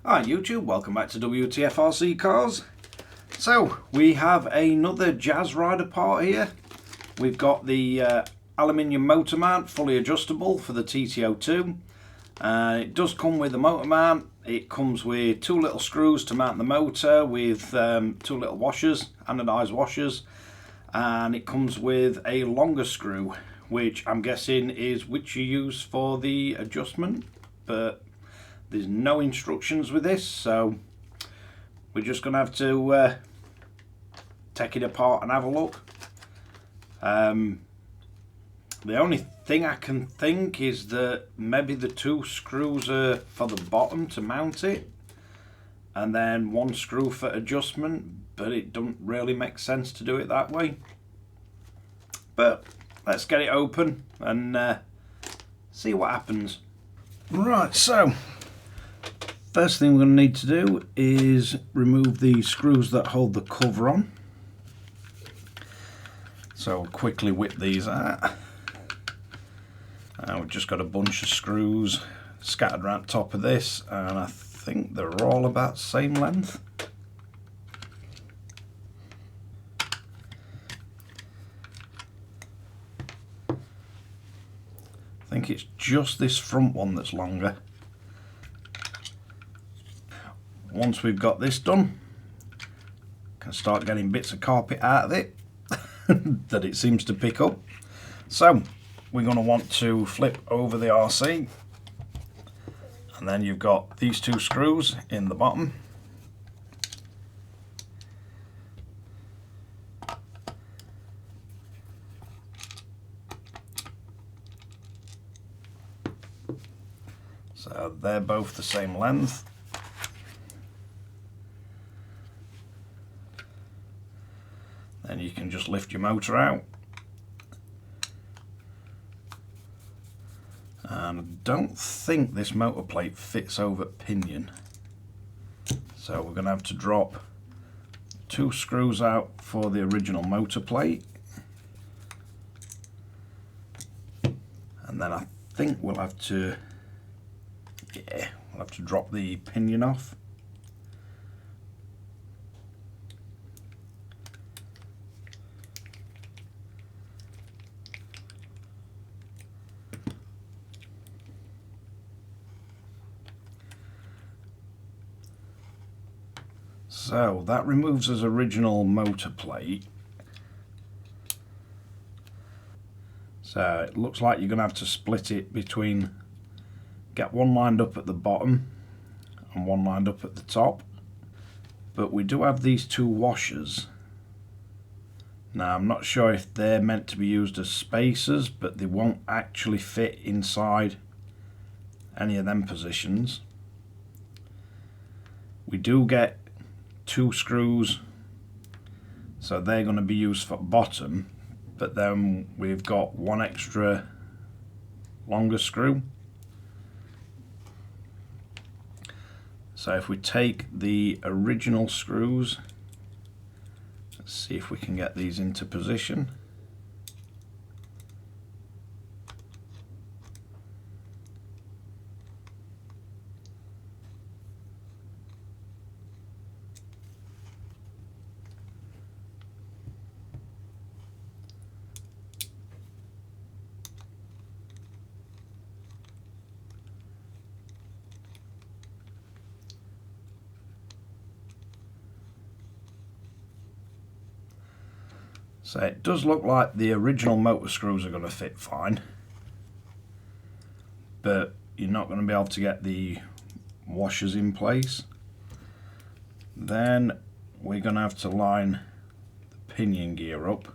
Hi YouTube, welcome back to Wtf Rc Cars. So we have another JazRider part here. We've got the aluminium motor mount, fully adjustable for the TT02. It does come with a motor mount. It comes with two little screws to mount the motor with two little washers, anodized washers, and it comes with a longer screw, which I'm guessing is which you use for the adjustment, but there's no instructions with this, so we're just going to have to take it apart and have a look. The only thing I can think is that maybe the two screws are for the bottom to mount it, and then one screw for adjustment, but it doesn't really make sense to do it that way. But let's get it open and see what happens. Right, so first thing we're going to need to do is remove the screws that hold the cover on. So we'll quickly whip these out. We've just got a bunch of screws scattered around top of this, and I think they're all about the same length. I think it's just this front one that's longer. Once we've got this done, can start getting bits of carpet out of it that it seems to pick up. So we're going to want to flip over the RC, and then you've got these two screws in the bottom. So they're both the same length. Then you can just lift your motor out. And I don't think this motor plate fits over pinion, so we're going to have to drop two screws out for the original motor plate, and then I think we'll have to drop the pinion off. So that removes his original motor plate. So it looks like you're going to have to split it between, get one lined up at the bottom and one lined up at the top. But we do have these two washers. Now I'm not sure if they're meant to be used as spacers, but they won't actually fit inside any of them positions. We do get two screws, so they're going to be used for bottom, but then we've got one extra longer screw. So if we take the original screws, let's see if we can get these into position. So it does look like the original motor screws are going to fit fine, but you're not going to be able to get the washers in place. Then we're going to have to line the pinion gear up.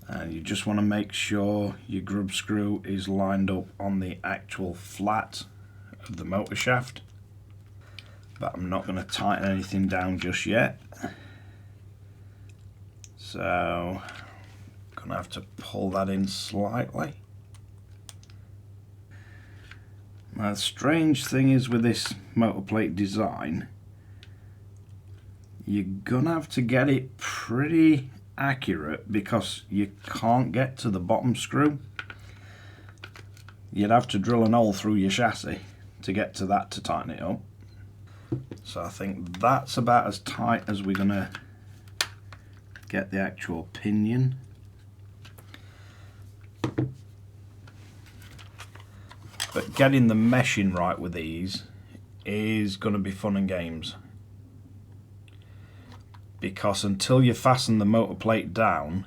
And you just want to make sure your grub screw is lined up on the actual flat of the motor shaft. But I'm not going to tighten anything down just yet, so I'm going to have to pull that in slightly. Now the strange thing is with this motor plate design, you're going to have to get it pretty accurate because you can't get to the bottom screw. You'd have to drill an hole through your chassis to get to that to tighten it up. So I think that's about as tight as we're going to get the actual pinion. But getting the meshing right with these is going to be fun and games, because until you fasten the motor plate down,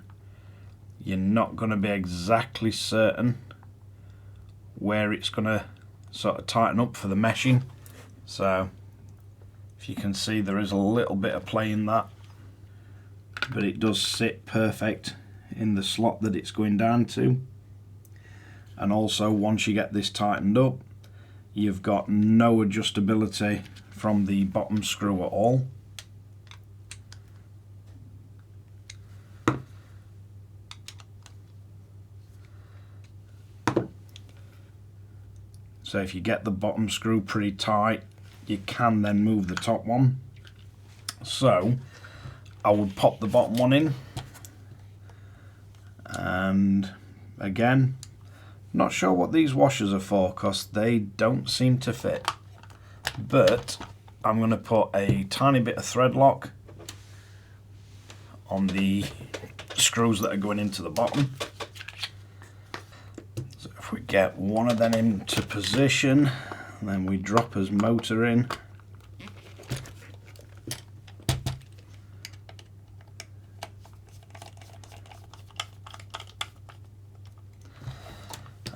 you're not going to be exactly certain where it's going to sort of tighten up for the meshing. So if you can see, there is a little bit of play in that, but it does sit perfect in the slot that it's going down to. And also, once you get this tightened up, you've got no adjustability from the bottom screw at all. So if you get the bottom screw pretty tight, you can then move the top one. So I would pop the bottom one in, and again, not sure what these washers are for because they don't seem to fit, but I'm going to put a tiny bit of thread lock on the screws that are going into the bottom. So if we get one of them into position, then we drop his motor in.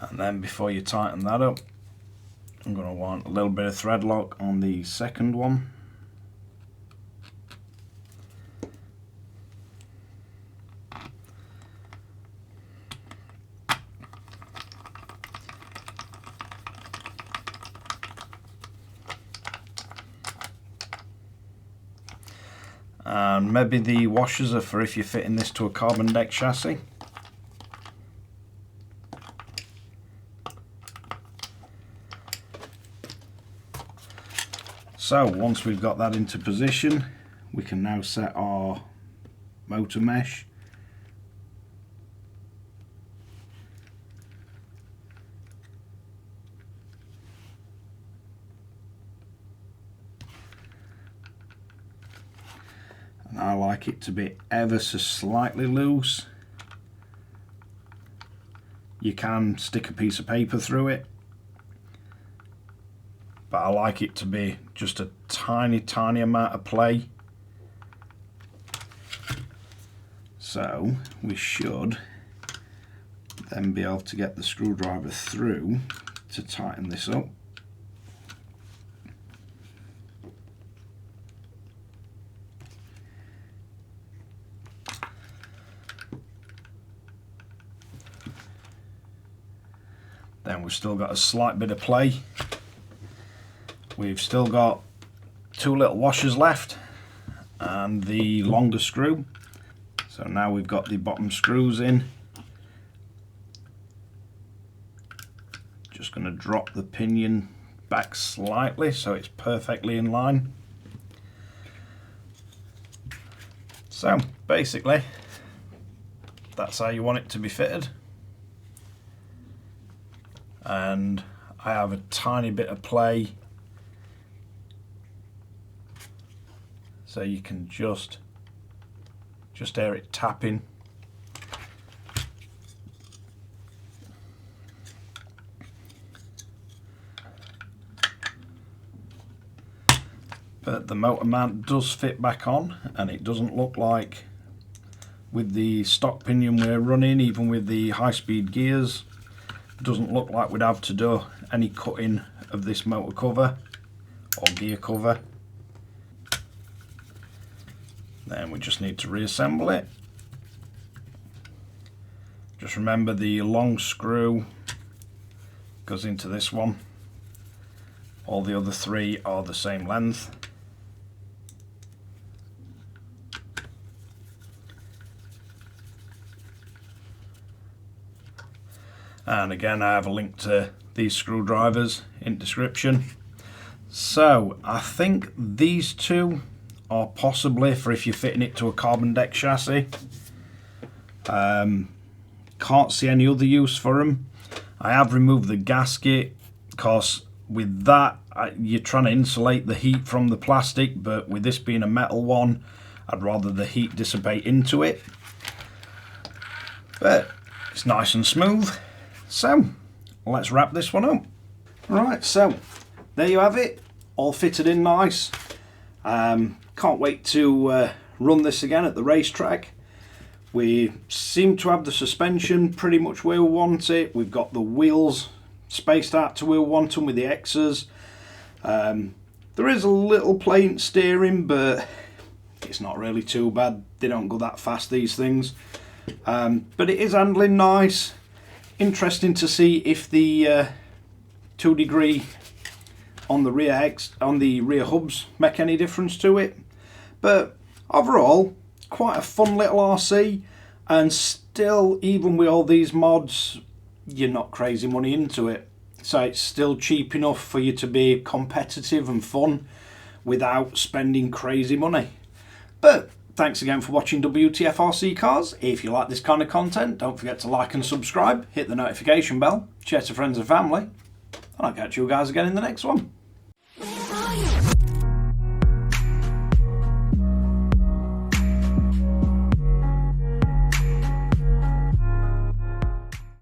And then before you tighten that up, I'm going to want a little bit of thread lock on the second one. And maybe the washers are for if you're fitting this to a carbon deck chassis. So once we've got that into position, we can now set our motor mesh. And I like it to be ever so slightly loose. You can stick a piece of paper through it, but I like it to be just a tiny amount of play. So we should then be able to get the screwdriver through to tighten this up. Then we've still got a slight bit of play. We've still got two little washers left and the longer screw. So now we've got the bottom screws in. Just going to drop the pinion back slightly so it's perfectly in line. So basically, that's how you want it to be fitted. And I have a tiny bit of play, so you can just hear it tapping. But the motor mount does fit back on, and it doesn't look like with the stock pinion we're running, even with the high-speed gears, it doesn't look like we'd have to do any cutting of this motor cover or gear cover. Then we just need to reassemble it. Just remember the long screw goes into this one. All the other three are the same length. And again, I have a link to these screwdrivers in description. So I think these two are possibly for if you're fitting it to a carbon deck chassis. Can't see any other use for them. I have removed the gasket because with that you're trying to insulate the heat from the plastic, but with this being a metal one, I'd rather the heat dissipate into it. But it's nice and smooth, so let's wrap this one up. Right, so there you have it, all fitted in nice. Can't wait to run this again at the racetrack. We seem to have the suspension pretty much where we want it. We've got the wheels spaced out to where we want them with the X's. There is a little plain steering, but it's not really too bad. They don't go that fast, these things. But it is handling nice. Interesting to see if the 2 degree on the rear hubs make any difference to it. But overall, quite a fun little RC, and still, even with all these mods, you're not crazy money into it. So it's still cheap enough for you to be competitive and fun without spending crazy money. But thanks again for watching Wtf Rc Cars. If you like this kind of content, don't forget to like and subscribe, hit the notification bell, share to friends and family, and I'll catch you guys again in the next one.